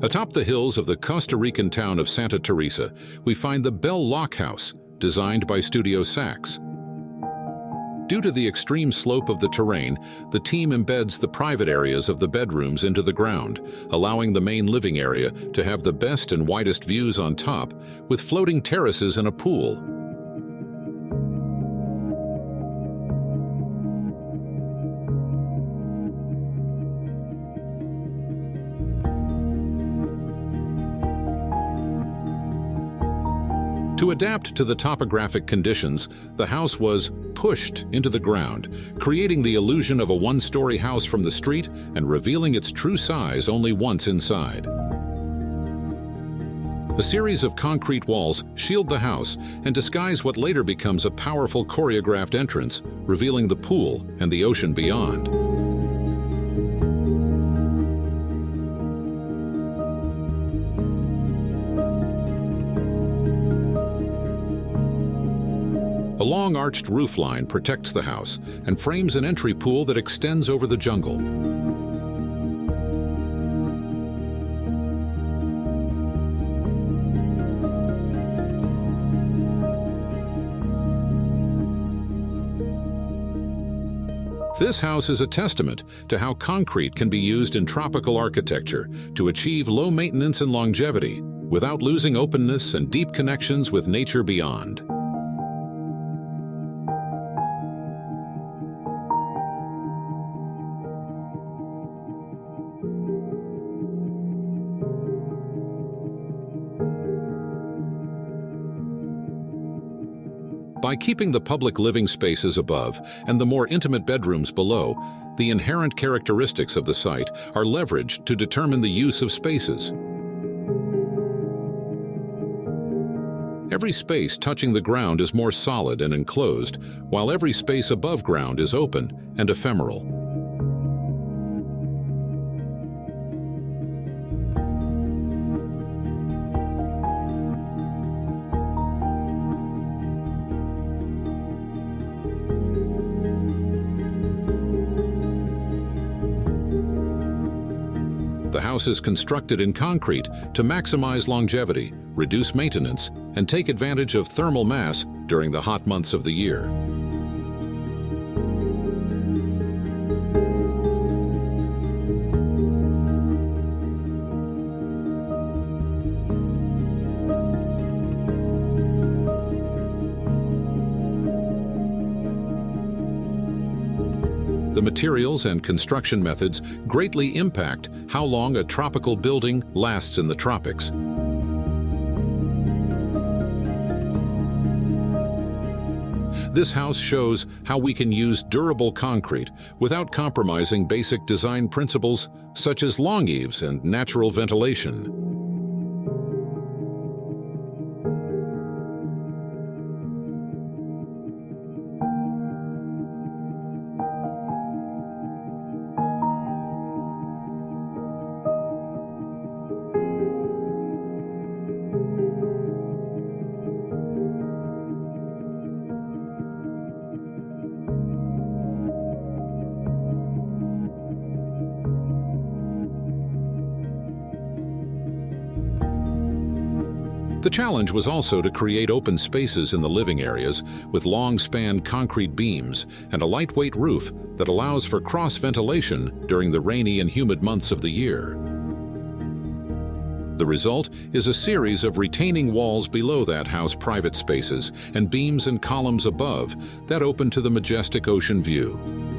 Atop the hills of the Costa Rican town of Santa Teresa, we find the Bell-Lloc house, designed by Studio Saxe. Due to the extreme slope of the terrain, the team embeds the private areas of the bedrooms into the ground, allowing the main living area to have the best and widest views on top, with floating terraces and a pool. To adapt to the topographic conditions, the house was pushed into the ground, creating the illusion of a one-story house from the street and revealing its true size only once inside. A series of concrete walls shield the house and disguise what later becomes a powerful choreographed entrance, revealing the pool and the ocean beyond. A long arched roofline protects the house and frames an entry pool that extends over the jungle. This house is a testament to how concrete can be used in tropical architecture to achieve low maintenance and longevity without losing openness and deep connections with nature beyond. By keeping the public living spaces above and the more intimate bedrooms below, the inherent characteristics of the site are leveraged to determine the use of spaces. Every space touching the ground is more solid and enclosed, while every space above ground is open and ephemeral. The house is constructed in concrete to maximize longevity, reduce maintenance, and take advantage of thermal mass during the hot months of the year. The materials and construction methods greatly impact how long a tropical building lasts in the tropics. This house shows how we can use durable concrete without compromising basic design principles such as long eaves and natural ventilation. The challenge was also to create open spaces in the living areas with long-span concrete beams and a lightweight roof that allows for cross-ventilation during the rainy and humid months of the year. The result is a series of retaining walls below that house private spaces and beams and columns above that open to the majestic ocean view.